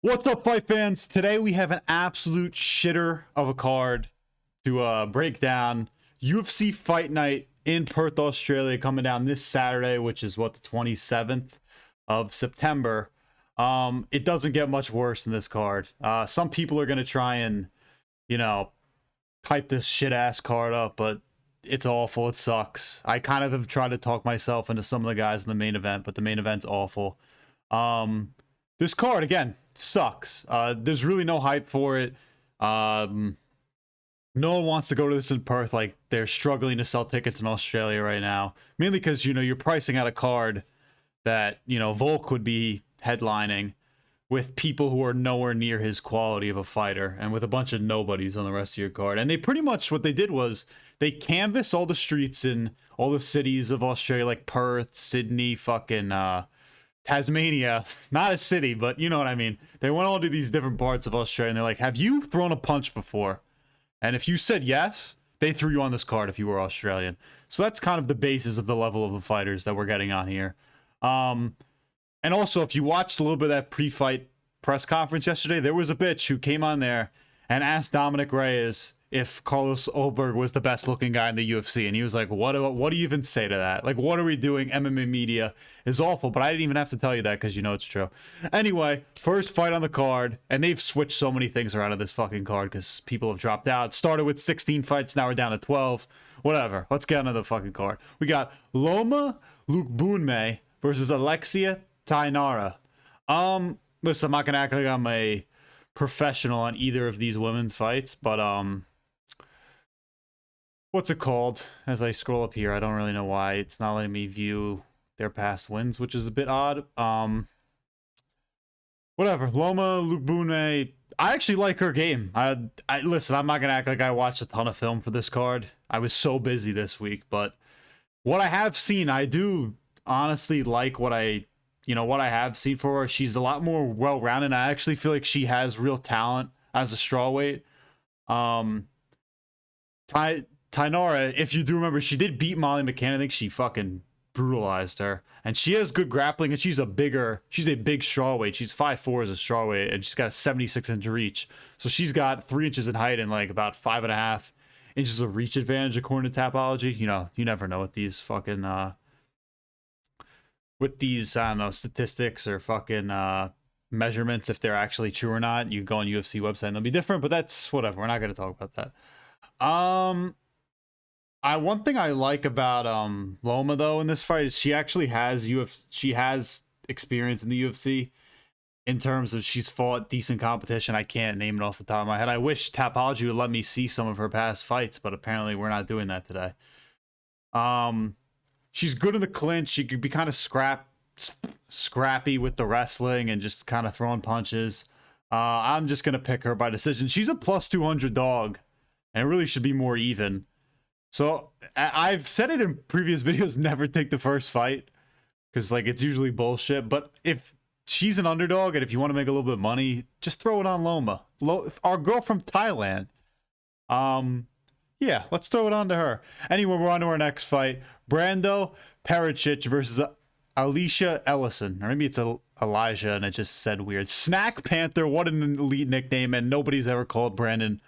What's up, fight fans? Today we have an absolute shitter of a card to break down. UFC Fight Night in Perth, Australia, coming down this Saturday, which is what, the 27th of September. It doesn't get much worse than this card. Some people are going to try and, hype this shit-ass card up, but it's awful. It sucks. I kind of have tried to talk myself into some of the guys in the main event, but the main event's awful. This card, again, sucks. There's really no hype for it. No one wants to go to this in Perth. Like, they're struggling to sell tickets in Australia right now, mainly because you're pricing out a card that Volk would be headlining with people who are nowhere near his quality of a fighter, and with a bunch of nobodies on the rest of your card. And they pretty much, what they did was they canvassed all the streets in all the cities of Australia, like Perth, Sydney, fucking Tasmania. Not a city, but you know what I mean. They went all to these different parts of Australia, and they're like, have you thrown a punch before? And if you said yes, they threw you on this card if you were Australian. So that's kind of the basis of the level of the fighters that we're getting on here. And also, if you watched a little bit of that pre-fight press conference yesterday, there was a bitch who came on there and asked Dominic Reyes if Carlos Ulberg was the best looking guy in the UFC. And he was like, what do you even say to that? Like, what are we doing? MMA media is awful. But I didn't even have to tell you that because it's true. Anyway, first fight on the card. And they've switched so many things around in this fucking card because people have dropped out. Started with 16 fights. Now we're down to 12. Whatever. Let's get on to the fucking card. We got Loma Lookboonmee versus Alexia Thainara. Listen, I'm not gonna act like I'm a professional on either of these women's fights, but what's it called? As I scroll up here, I don't really know why it's not letting me view their past wins, which is a bit odd. Whatever. Loma Lookboonmee, I actually like her game. I listen, I'm not gonna act like I watched a ton of film for this card. I was so busy this week, but what I have seen, I do honestly like what I have seen for her. She's a lot more well-rounded. I actually feel like she has real talent as a strawweight. Thainara, if you do remember, she did beat Molly McCann. I think she fucking brutalized her. And she has good grappling, and she's a big strawweight. She's 5'4" as a strawweight, and she's got a 76-inch reach. So she's got 3 inches in height and like about 5.5 inches of reach advantage according to Tapology. You never know with these fucking I don't know, statistics or fucking measurements, if they're actually true or not. You go on UFC website and they'll be different, but that's whatever. We're not going to talk about that. One thing I like about Loma though in this fight is she actually has she has experience in the UFC in terms of she's fought decent competition. I can't name it off the top of my head. I wish Tapology would let me see some of her past fights, but apparently we're not doing that today. She's good in the clinch. She could be kind of scrappy with the wrestling and just kind of throwing punches. I'm just going to pick her by decision. She's a plus 200 dog, and it really should be more even. So I've said it in previous videos, never take the first fight because it's usually bullshit. But if she's an underdog and if you want to make a little bit of money, just throw it on Loma. Our girl from Thailand. Yeah, let's throw it on to her. Anyway, we're on to our next fight. Brando Pericic versus Alicia Ellison. Or maybe it's Elijah and it just said weird. Snack Panther, what an elite nickname, and nobody's ever called Brando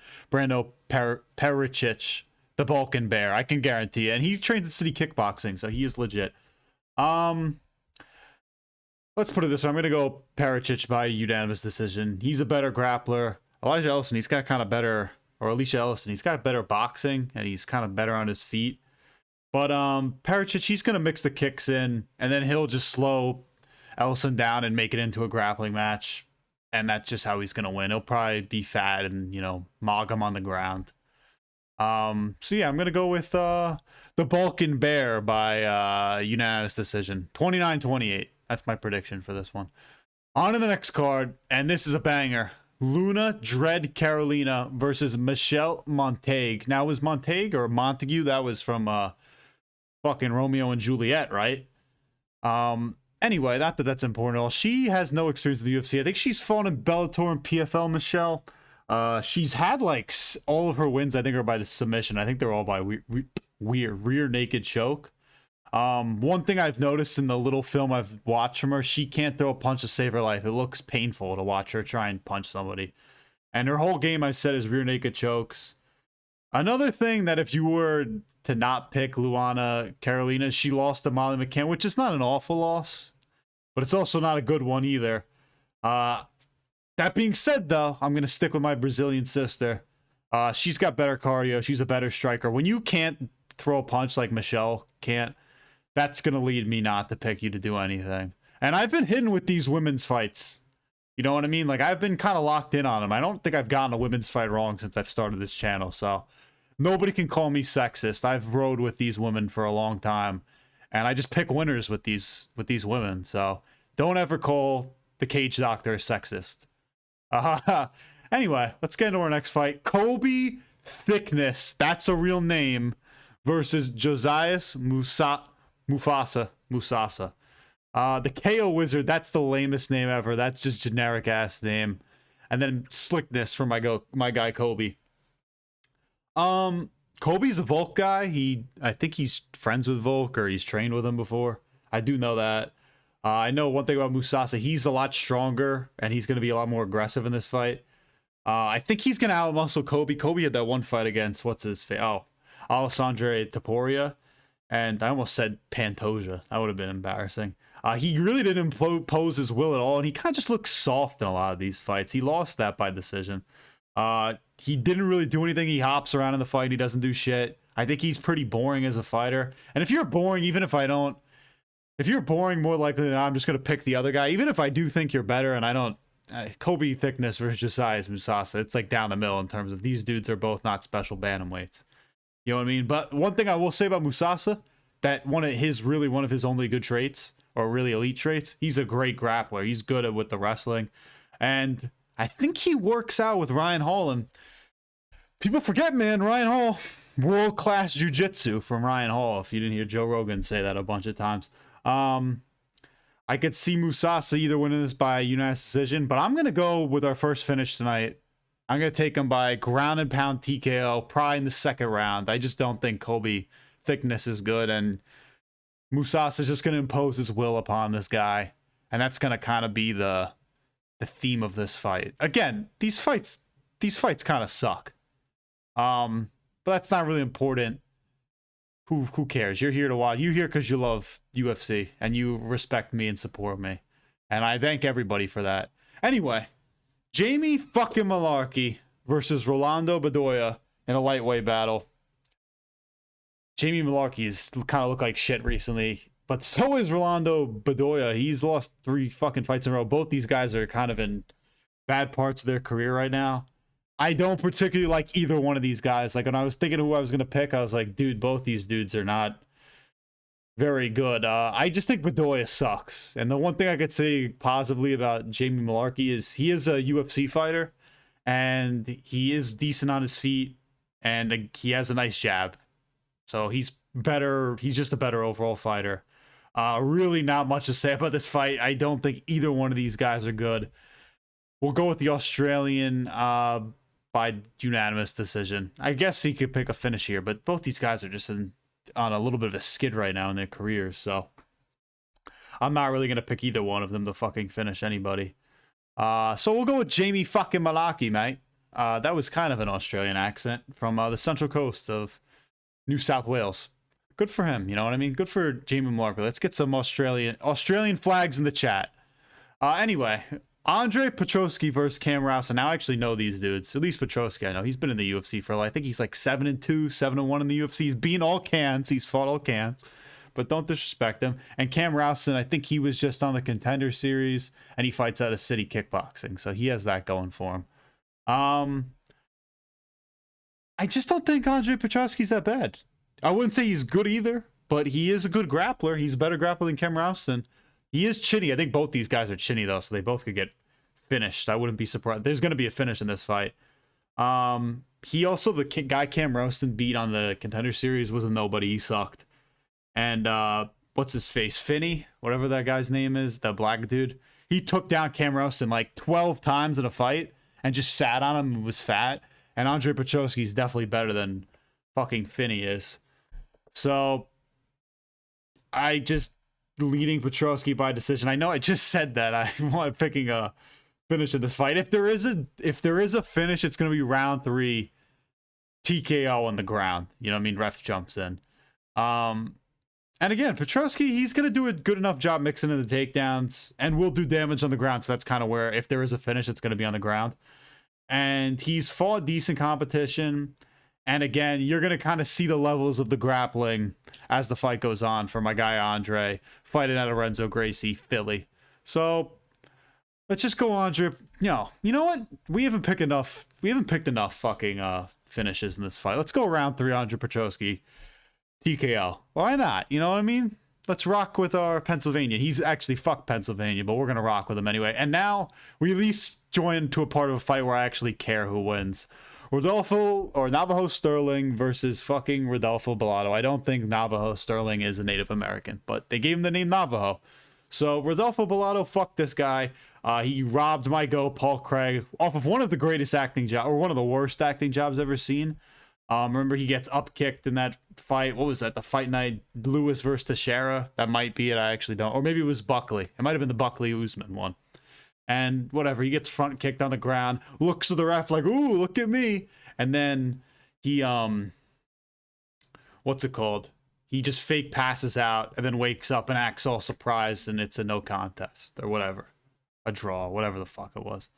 Pericic the Balkan Bear. I can guarantee you. And he trains in City Kickboxing, so he is legit. Let's put it this way. I'm going to go Pericic by unanimous decision. He's a better grappler. Elijah Ellison, he's got kind of better... Or Alicia Ellison, he's got better boxing, and he's kind of better on his feet. But Pericic, he's going to mix the kicks in, and then he'll just slow Ellison down and make it into a grappling match. And that's just how he's going to win. He'll probably be fat and, mog him on the ground. So yeah, I'm going to go with the Balkan Bear by unanimous decision. 29-28. That's my prediction for this one. On to the next card, and this is a banger. Luna Dread Carolina versus Michelle Montague. Now, was Montague or Montague? That was from fucking Romeo and Juliet, right? Anyway, not that that's important at all. She has no experience in the UFC. I think she's fought in Bellator and PFL, Michelle. She's had all of her wins, I think, are by the submission. I think they're all by rear naked choke. One thing I've noticed in the little film I've watched from her, she can't throw a punch to save her life. It looks painful to watch her try and punch somebody. And her whole game, I said, is rear naked chokes. Another thing that if you were to not pick Luana Carolina, she lost to Molly McCann, which is not an awful loss, but it's also not a good one either. That being said, though, I'm going to stick with my Brazilian sister. She's got better cardio. She's a better striker. When you can't throw a punch like Michelle can't, that's going to lead me not to pick you to do anything. And I've been hidden with these women's fights. You know what I mean? Like, I've been kind of locked in on them. I don't think I've gotten a women's fight wrong since I've started this channel. So nobody can call me sexist. I've rode with these women for a long time. And I just pick winners with these women. So don't ever call the Cage Doctor a sexist. Anyway, let's get into our next fight. Kobe Thicknesse, that's a real name, versus Josias Musasa. The KO Wizard, that's the lamest name ever. That's just generic ass name. And then Slickness for my guy Kobe. Kobe's a Volk guy. I think he's friends with Volk, or he's trained with him before. I do know that. I know one thing about Musasa. He's a lot stronger, and he's going to be a lot more aggressive in this fight. I think he's going to outmuscle Kobe. Kobe had that one fight against, what's his face? Oh, Alessandro Taporia. And I almost said Pantoja. That would have been embarrassing. He really didn't impose his will at all, and he kind of just looks soft in a lot of these fights. He lost that by decision. He didn't really do anything. He hops around in the fight. He doesn't do shit. I think he's pretty boring as a fighter. And if you're boring, even if I don't, if you're boring, more likely than not, I'm just going to pick the other guy. Even if I do think you're better and I don't, Kobe Thicknesse versus Josias Musasa, it's like down the middle in terms of these dudes are both not special bantamweights. You know what I mean? But one thing I will say about Musasa, that one of his only good traits, or really elite traits, he's a great grappler. He's good at with the wrestling. And I think he works out with Ryan Hall. And people forget, man, Ryan Hall, world-class jiu-jitsu from Ryan Hall, if you didn't hear Joe Rogan say that a bunch of times. I could see Musasa either winning this by unanimous decision, but I'm going to go with our first finish tonight. I'm going to take him by ground and pound TKO, probably in the second round. I just don't think Kobe Thicknesse is good, and Musasa is just going to impose his will upon this guy, and that's going to kind of be the theme of this fight. Again, these fights kind of suck. But that's not really important. Who cares? You're here to watch. You're here because you love UFC and you respect me and support me, and I thank everybody for that. Anyway, Jamie fucking Mullarkey versus Rolando Bedoya in a lightweight battle. Jamie Mullarkey's kind of looked like shit recently, but so is Rolando Bedoya. He's lost 3 fucking fights in a row. Both these guys are kind of in bad parts of their career right now. I don't particularly like either one of these guys. Like, when I was thinking of who I was going to pick, I was like, dude, both these dudes are not very good. I just think Bedoya sucks. And the one thing I could say positively about Jamie Mullarkey is he is a UFC fighter, and he is decent on his feet, and he has a nice jab. So he's better. He's just a better overall fighter. Really not much to say about this fight. I don't think either one of these guys are good. We'll go with the Australian by unanimous decision. I guess he could pick a finish here, but both these guys are just on a little bit of a skid right now in their careers, so I'm not really going to pick either one of them to fucking finish anybody. So we'll go with Jamie fucking Mullarkey, mate. That was kind of an Australian accent from the central coast of New South Wales. Good for him, you know what I mean? Good for Jamie Mullarkey. Let's get some Australian flags in the chat. Anyway, Andre Petroski versus Cam Rowston. Now I actually know these dudes. At least Petroski, I know. He's been in the UFC for, I think he's like 7-2, 7-1 in the UFC. He's beaten all cans. He's fought all cans. But don't disrespect him. And Cam Rowston, I think he was just on the Contender Series, and he fights out of City Kickboxing. So he has that going for him. I just don't think Andre Petroski's that bad. I wouldn't say he's good either, but he is a good grappler. He's a better grappler than Cam Rowston. He is chinny. I think both these guys are chinny, though, so they both could get finished. I wouldn't be surprised. There's going to be a finish in this fight. He also, the guy Cam Rowston beat on the Contender Series, was a nobody. He sucked. And what's his face? Finney? Whatever that guy's name is, the black dude. He took down Cam Rowston like 12 times in a fight and just sat on him and was fat. And Andre Petroski's definitely better than fucking Finney is. So I just leading Petroski by decision. I know I just said that. I want picking a finish in this fight. If there is a finish, it's gonna be round 3, TKO on the ground. You know what I mean? Ref jumps in. And again, Petroski, he's going to do a good enough job mixing in the takedowns and will do damage on the ground. So that's kind of where, if there is a finish, it's going to be on the ground. And he's fought decent competition. And again, you're going to kind of see the levels of the grappling as the fight goes on for my guy Andre fighting at Renzo Gracie, Philly. So let's just go Andre. You know what? We haven't picked enough fucking finishes in this fight. Let's go round 3, Andre Petroski. TKO. Why not? You know what I mean? Let's rock with our Pennsylvania. He's actually fuck Pennsylvania, but we're going to rock with him anyway. And now we at least join to a part of a fight where I actually care who wins. Navajo Stirling versus fucking Rodolfo Bellato. I don't think Navajo Stirling is a Native American, but they gave him the name Navajo. So Rodolfo Bellato, fuck this guy. He robbed my Paul Craig off of one of the greatest acting jobs, or one of the worst acting jobs ever seen. Remember, he gets up kicked in that fight. What was that? The fight night, Lewis versus Teixeira. That might be it. I actually don't. Or maybe it was Buckley. It might have been the Buckley Usman one. And whatever, he gets front kicked on the ground, looks to the ref like, ooh, look at me. And then he, what's it called? He just fake passes out and then wakes up and acts all surprised, and it's a no contest or whatever. A draw, whatever the fuck it was.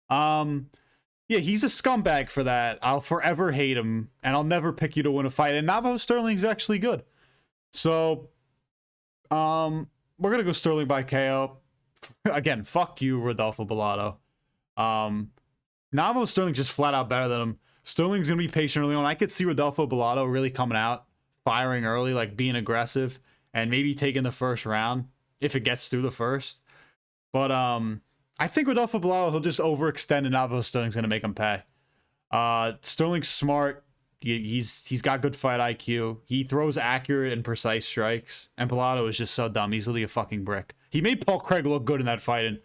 Yeah, he's a scumbag for that. I'll forever hate him, and I'll never pick you to win a fight. And Navajo Stirling's actually good. So, we're going to go Stirling by KO. Again, fuck you, Rodolfo Bellato. Navajo Stirling just flat out better than him. Stirling's going to be patient early on. I could see Rodolfo Bellato really coming out, firing early, like being aggressive, and maybe taking the first round if it gets through the first. But, I think Rodolfo Bellato, he'll just overextend, and Navajo Stirling's going to make him pay. Stirling's smart. He's got good fight IQ. He throws accurate and precise strikes. And Bellato is just so dumb. He's literally a fucking brick. He made Paul Craig look good in that fight. And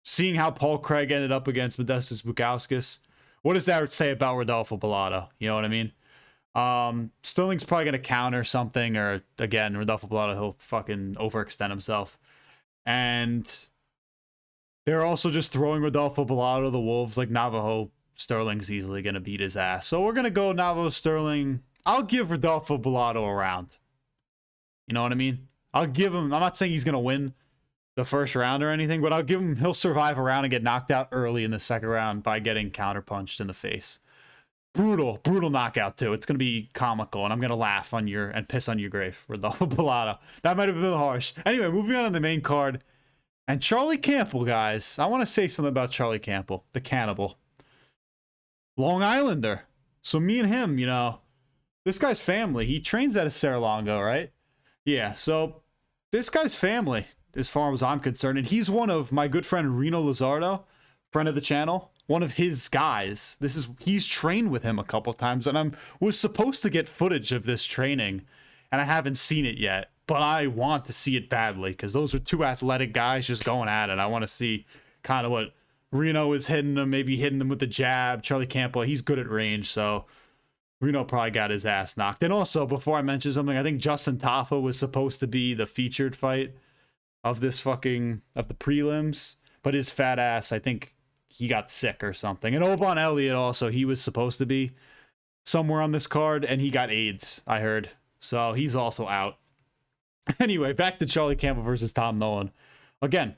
seeing how Paul Craig ended up against Modestas Bukauskas, what does that say about Rodolfo Bellato? You know what I mean? Stirling's probably going to counter something. Or, again, Rodolfo Bellato, he'll fucking overextend himself. And they're also just throwing Rodolfo Bellato to the wolves. Like, Navajo Stirling's easily going to beat his ass. So we're going to go Navajo Stirling. I'll give Rodolfo Bellato a round. You know what I mean? I'll give him, I'm not saying he's going to win the first round or anything, but I'll give him, he'll survive a round and get knocked out early in the second round by getting counterpunched in the face. Brutal knockout too. It's going to be comical, and I'm going to laugh on your, and piss on your grave, Rodolfo Bellato. That might have been harsh. Anyway, moving on to the main card. And Charlie Campbell, guys. I want to say something about Charlie Campbell, the cannibal. Long Islander. So me and him, you know, this guy's family. He trains out of Serra-Longo, right? Yeah, so this guy's family, as far as I'm concerned. And he's one of my good friend Rino Losardo, friend of the channel. One of his guys. He's trained with him a couple times. And I was supposed to get footage of this training, and I haven't seen it yet. But I want to see it badly, because those are two athletic guys just going at it. I want to see kind of what Reno is hitting them, maybe hitting them with the jab. Charlie Campbell, he's good at range, so Reno probably got his ass knocked. And also, before I mention something, I think Justin Tafa was supposed to be the featured fight of the prelims, but his fat ass, I think he got sick or something. And Obon Elliott also, he was supposed to be somewhere on this card, and he got AIDS, I heard. So he's also out. Anyway, back to Charlie Campbell versus Tom Nolan. Again,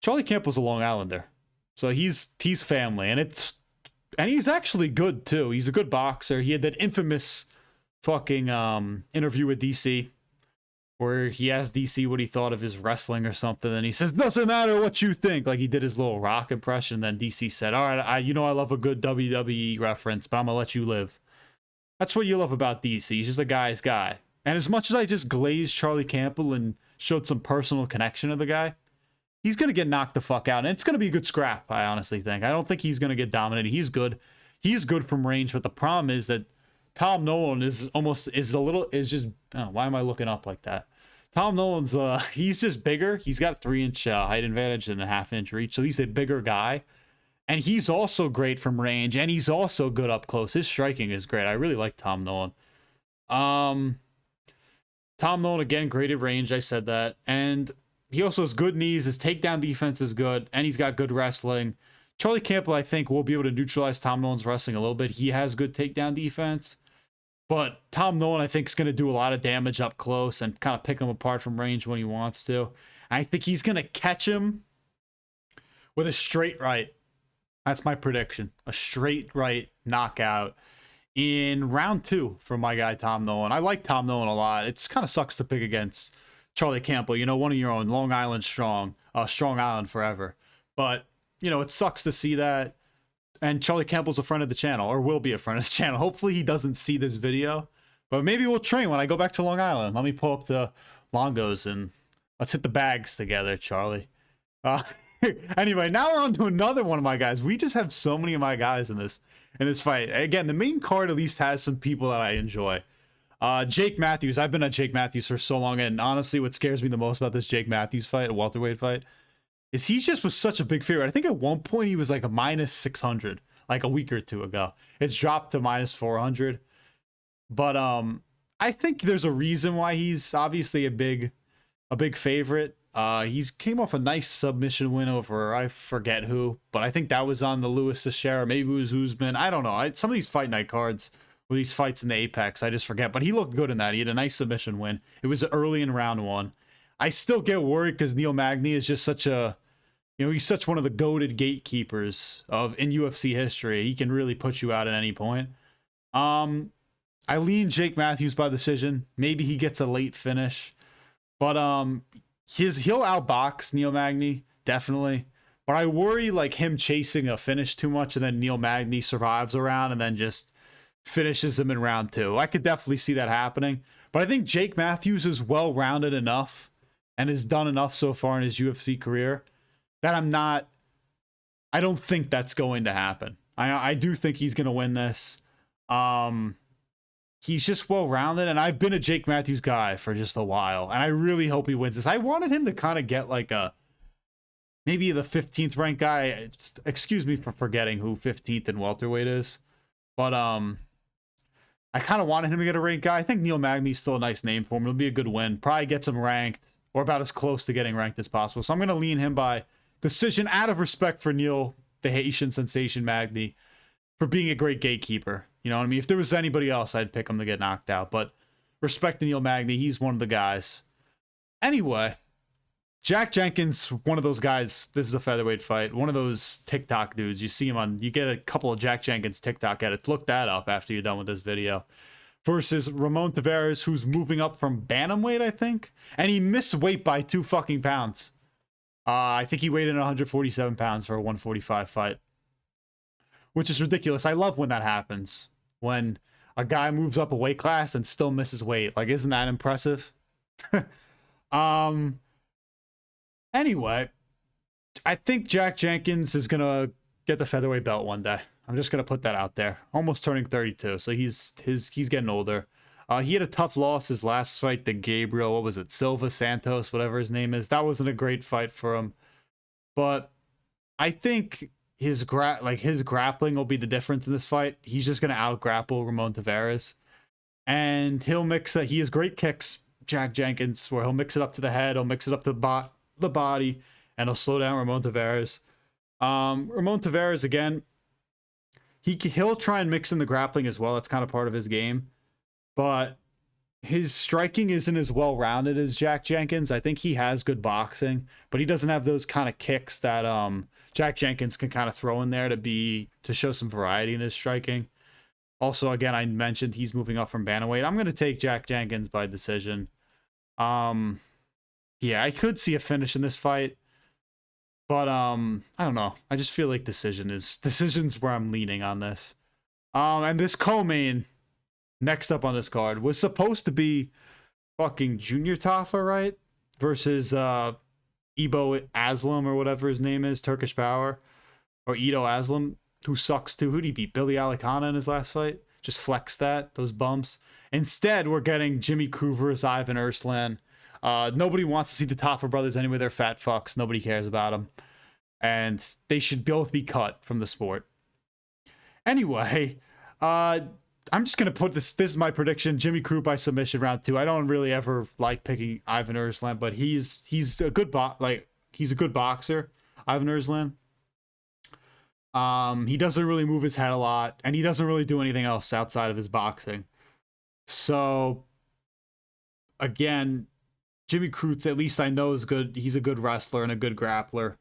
Charlie Campbell's a Long Islander, so he's family, and he's actually good too. He's a good boxer. He had that infamous fucking interview with DC where he asked DC what he thought of his wrestling or something, and he says, "Doesn't matter what you think." Like, he did his little Rock impression. Then DC said, "All right, I love a good WWE reference, but I'm gonna let you live." That's what you love about DC. He's just a guy's guy. And as much as I just glazed Charlie Campbell and showed some personal connection to the guy, he's going to get knocked the fuck out. And it's going to be a good scrap, I honestly think. I don't think he's going to get dominated. He's good. He's good from range, but the problem is that Tom Nolan why am I looking up like that? Tom Nolan's, he's just bigger. He's got a 3-inch height advantage and a 1/2-inch reach, so he's a bigger guy. And he's also great from range, and he's also good up close. His striking is great. I really like Tom Nolan. Tom Nolan, again, graded range. I said that. And he also has good knees. His takedown defense is good. And he's got good wrestling. Charlie Campbell, I think, will be able to neutralize Tom Nolan's wrestling a little bit. He has good takedown defense. But Tom Nolan, I think, is going to do a lot of damage up close and kind of pick him apart from range when he wants to. I think he's going to catch him with a straight right. That's my prediction. A straight right knockout in round 2 for my guy, Tom Nolan. I like Tom Nolan a lot. It's kind of sucks to pick against Charlie Campbell. You know, one of your own, Long Island strong. Strong Island forever. But, you know, it sucks to see that. And Charlie Campbell's a friend of the channel, or will be a friend of the channel. Hopefully he doesn't see this video. But maybe we'll train when I go back to Long Island. Let me pull up the Longos and let's hit the bags together, Charlie. Anyway, now we're on to another one of my guys. We just have so many of my guys in this fight. Again, the main card at least has some people that I enjoy. Jake Matthews. I've been at Jake Matthews for so long, and honestly, what scares me the most about this Jake Matthews fight, a welterweight fight, is he just was such a big favorite. I think at one point he was like a minus 600, like a week or two ago. It's dropped to minus 400. But I think there's a reason why he's obviously a big favorite. He's came off a nice submission win over, I forget who, but I think that was on the Lewis Teixeira. Maybe it was Usman. I don't know. Some of these fight night cards with these fights in the Apex, I just forget. But he looked good in that. He had a nice submission win. It was early in round 1. I still get worried because Neil Magny is just such a, you know, he's such one of the goated gatekeepers in UFC history. He can really put you out at any point. I lean Jake Matthews by decision. Maybe he gets a late finish, but he'll outbox Neil Magny, definitely. But I worry like him chasing a finish too much and then Neil Magny survives a round and then just finishes him in round 2. I could definitely see that happening. But I think Jake Matthews is well-rounded enough and has done enough so far in his UFC career that I don't think that's going to happen. I do think he's going to win this. He's just well-rounded, and I've been a Jake Matthews guy for just a while, and I really hope he wins this. I wanted him to kind of get like maybe the 15th ranked guy. Excuse me for forgetting who 15th in welterweight is, but I kind of wanted him to get a ranked guy. I think Neil Magny's still a nice name for him. It'll be a good win. Probably gets him ranked, or about as close to getting ranked as possible. So I'm going to lean him by decision out of respect for Neil, the Haitian sensation Magny, for being a great gatekeeper. You know what I mean? If there was anybody else, I'd pick him to get knocked out. But respect to Neil Magny, he's one of the guys. Anyway, Jack Jenkins, one of those guys, this is a featherweight fight. One of those TikTok dudes. You see him you get a couple of Jack Jenkins TikTok edits. Look that up after you're done with this video. Versus Ramon Taveras, who's moving up from bantamweight, I think. And he missed weight by 2 fucking pounds. I think he weighed in 147 pounds for a 145 fight. Which is ridiculous. I love when that happens. When a guy moves up a weight class and still misses weight. Like, isn't that impressive? Anyway, I think Jack Jenkins is going to get the featherweight belt one day. I'm just going to put that out there. Almost turning 32, so he's getting older. He had a tough loss his last fight to Gabriel, what was it, Silva Santos, whatever his name is. That wasn't a great fight for him. But I think his grappling will be the difference in this fight. He's just going to out-grapple Ramon Taveras. And he'll he has great kicks, Jack Jenkins, where he'll mix it up to the head, he'll mix it up to the body, and he'll slow down Ramon Taveras. Ramon Taveras, again, he'll try and mix in the grappling as well. That's kind of part of his game. But his striking isn't as well-rounded as Jack Jenkins. I think he has good boxing, but he doesn't have those kind of kicks that Jack Jenkins can kind of throw in there to show some variety in his striking. Also, again, I mentioned he's moving up from bantamweight. I'm going to take Jack Jenkins by decision. Yeah, I could see a finish in this fight, but I don't know. I just feel like decision's where I'm leaning on this. And this co-main next up on this card was supposed to be fucking Junior Tafa, right? Versus Ibo Aslam or whatever his name is, Turkish Power, or Ido Aslam, who sucks too. Who'd he beat? Billy Alicana in his last fight? Just flex those bumps. Instead, we're getting Jimmy Crute versus Ivan Erslan. Nobody wants to see the Tafa brothers anyway. They're fat fucks. Nobody cares about them. And they should both be cut from the sport. Anyway, I'm just gonna put this. This is my prediction: Jimmy Crute by submission round 2. I don't really ever like picking Ivan Erslan, but he's a good he's a good boxer. Ivan Erslan. He doesn't really move his head a lot, and he doesn't really do anything else outside of his boxing. So, again, Jimmy Crute, at least I know, is good. He's a good wrestler and a good grappler.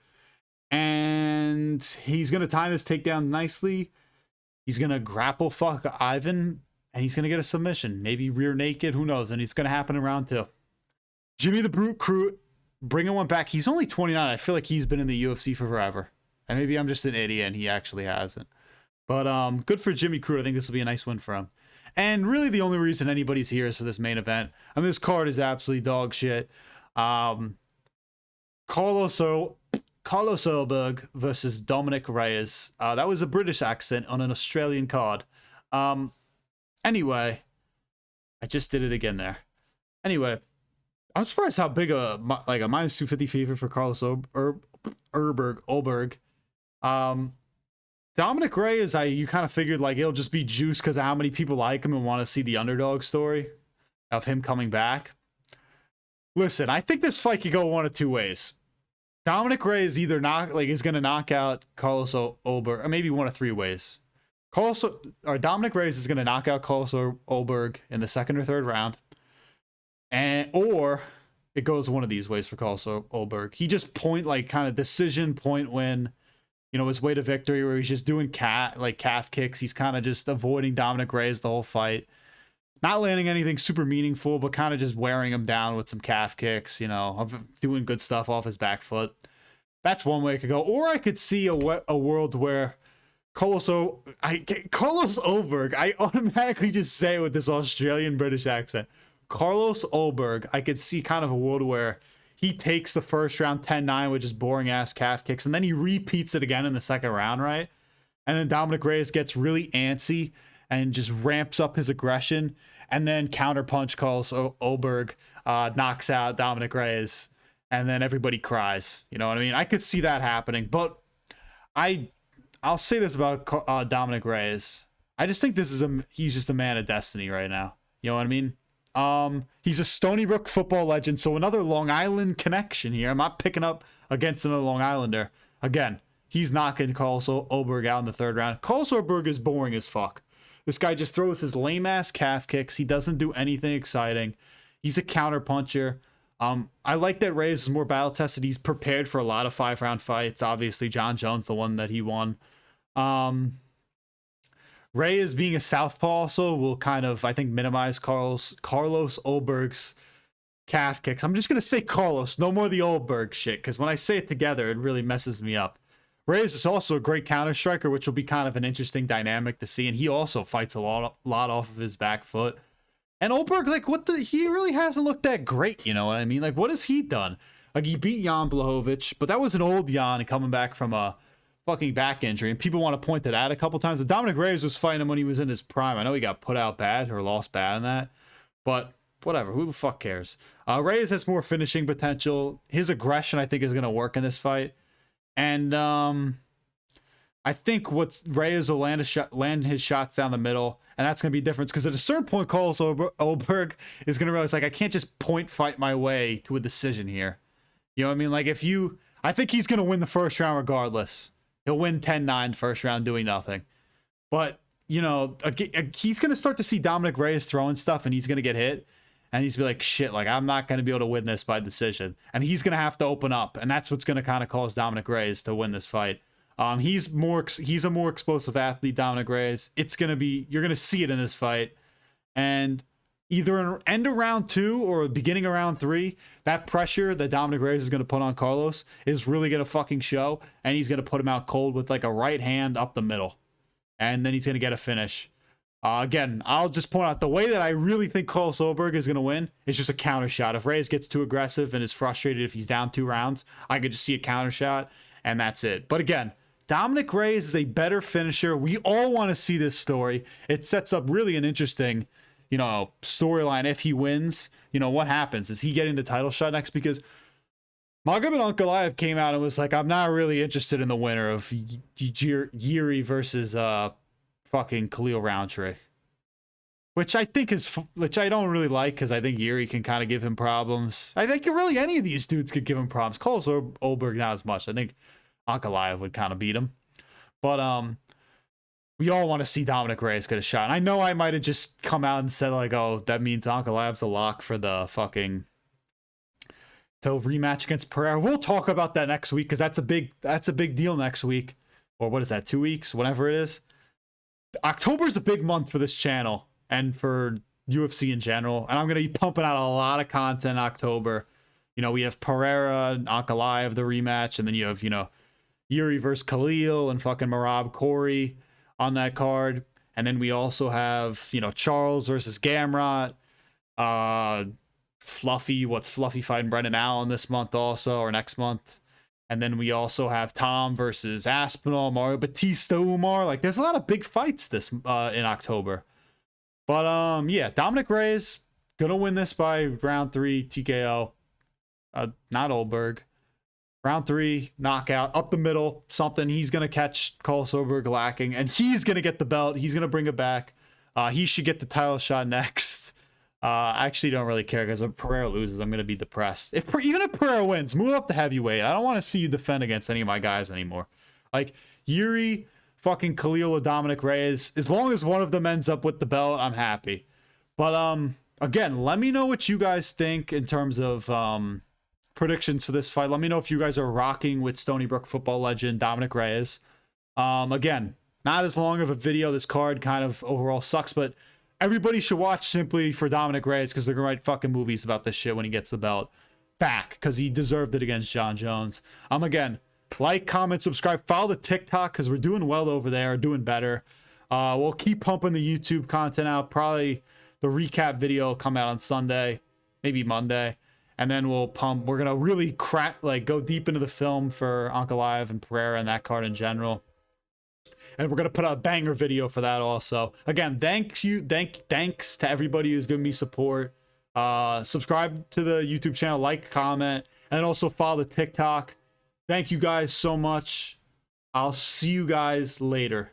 And he's going to time his takedown nicely. He's going to grapple fuck Ivan, and he's going to get a submission. Maybe rear naked, who knows? And it's going to happen in round 2. Jimmy the Brute Crute, bringing one back. He's only 29. I feel like he's been in the UFC for forever. And maybe I'm just an idiot and he actually hasn't. But good for Jimmy Crute. I think this will be a nice win for him. And really the only reason anybody's here is for this main event. I mean, this card is absolutely dog shit. Carlos Ulberg versus Dominic Reyes. That was a British accent on an Australian card. Anyway, I just did it again there. Anyway, I'm surprised how big a minus 250 favorite for Carlos Ulberg. Dominic Reyes, you kind of figured like it'll just be juice because of how many people like him and want to see the underdog story of him coming back. Listen, I think this fight could go one of two ways. Dominic Reyes is going to knock out Carlos Ulberg, or maybe one of three ways. Dominic Reyes is going to knock out Carlos Ulberg in the second or third round, or it goes one of these ways for Carlos Ulberg. He just kind of decision point win, his way to victory, where he's just doing calf kicks. He's kind of just avoiding Dominic Reyes the whole fight. Not landing anything super meaningful, but kind of just wearing him down with some calf kicks, doing good stuff off his back foot. That's one way it could go. Or I could see a world where Carlos Ulberg, I automatically just say it with this Australian British accent. Carlos Ulberg, I could see kind of a world where he takes the first round 10-9 with just boring ass calf kicks, and then he repeats it again in the second round, right? And then Dominic Reyes gets really antsy and just ramps up his aggression, and then counterpunch Carlos Ulberg, knocks out Dominic Reyes, and then everybody cries. You know what I mean? I could see that happening, but I'll say this about Dominic Reyes. I just think he's just a man of destiny right now. You know what I mean? He's a Stony Brook football legend, so another Long Island connection here. I'm not picking up against another Long Islander. Again, he's knocking Carlos Ulberg out in the third round. Carlos Ulberg is boring as fuck. This guy just throws his lame-ass calf kicks. He doesn't do anything exciting. He's a counterpuncher. I like that Reyes is more battle-tested. He's prepared for a lot of 5-round fights. Obviously, John Jones, the one that he won. Reyes being a southpaw also will kind of, I think, minimize Carlos Ulberg's calf kicks. I'm just going to say Carlos, no more the Ulberg shit, because when I say it together, it really messes me up. Reyes is also a great counter striker, which will be kind of an interesting dynamic to see, and he also fights a lot off of his back foot. And Ulberg, he really hasn't looked that great, you know what I mean? Like, what has he done? Like, he beat Jan Blachowicz, but that was an old Jan coming back from a fucking back injury, and people want to point to that a couple times. But Dominic Reyes was fighting him when he was in his prime. I know he got put out bad or lost bad in that, but whatever. Who the fuck cares? Reyes has more finishing potential. His aggression, I think, is going to work in this fight. And I think Reyes will land his shots down the middle, and that's going to be different because at a certain point, Carlos Ulberg is going to realize, I can't just point fight my way to a decision here. You know what I mean? I think he's going to win the first round regardless. He'll win 10-9 first round doing nothing. But, he's going to start to see Dominic Reyes throwing stuff, and he's going to get hit. And he's going to be like, shit, I'm not going to be able to win this by decision. And he's going to have to open up. And that's what's going to kind of cause Dominic Reyes to win this fight. He's a more explosive athlete, Dominic Reyes. You're going to see it in this fight. And either in end of round 2 or beginning of round 3, that pressure that Dominic Reyes is going to put on Carlos is really going to fucking show. And he's going to put him out cold with a right hand up the middle. And then he's going to get a finish. Again, I'll just point out the way that I really think Carlos Ulberg is going to win is just a counter shot. If Reyes gets too aggressive and is frustrated if he's down 2 rounds, I could just see a counter shot, and that's it. But again, Dominic Reyes is a better finisher. We all want to see this story. It sets up really an interesting, storyline. If he wins, what happens? Is he getting the title shot next? Because Magomed Ankalaev came out and was like, I'm not really interested in the winner of Yuri versus fucking Khalil Roundtree. which I think which I don't really like because I think Yuri can kind of give him problems. I think really any of these dudes could give him problems. Cole's or Ulberg not as much. I think Ankalaev would kind of beat him. But we all want to see Dominic Reyes get a shot. And I know I might have just come out and said like, oh, that means Ankalaev's a lock for the fucking rematch against Pereira. We'll talk about that next week because that's a big deal next week. Or what is that, 2 weeks? Whatever it is. October is a big month for this channel and for UFC in general. And I'm going to be pumping out a lot of content in October. You know, we have Pereira and Ankalaev, the rematch. And then you have, you know, Yuri versus Khalil and fucking Marab Corey on that card. And then we also have, you know, Charles versus Gamrot. Fluffy fighting Brendan Allen this month also, or next month. And then we also have Tom versus Aspinall, Mario Batista, Umar. Like, there's a lot of big fights this in October. But yeah, Dominic Reyes gonna win this by round 3 TKO. Not Ulberg. Round 3 knockout up the middle. Something he's gonna catch Cole Ulberg lacking, and he's gonna get the belt. He's gonna bring it back. He should get the title shot next. I actually don't really care because if Pereira loses, I'm gonna be depressed. Even if Pereira wins, move up to heavyweight. I don't want to see you defend against any of my guys anymore. Like Yuri, fucking Khalil, or Dominic Reyes. As long as one of them ends up with the belt, I'm happy. But again, let me know what you guys think in terms of predictions for this fight. Let me know if you guys are rocking with Stony Brook football legend Dominic Reyes. Again, not as long of a video. This card kind of overall sucks, but everybody should watch simply for Dominic Reyes because they're going to write fucking movies about this shit when he gets the belt back because he deserved it against John Jones. Again, like, comment, subscribe, follow the TikTok because we're doing well over there, doing better. We'll keep pumping the YouTube content out. Probably the recap video will come out on Sunday, maybe Monday. And then we're going to really go deep into the film for Ankalaev and Pereira and that card in general. And we're going to put out a banger video for that also. Again, thanks to everybody who's given me support. Subscribe to the YouTube channel, like, comment, and also follow the TikTok. Thank you guys so much. I'll see you guys later.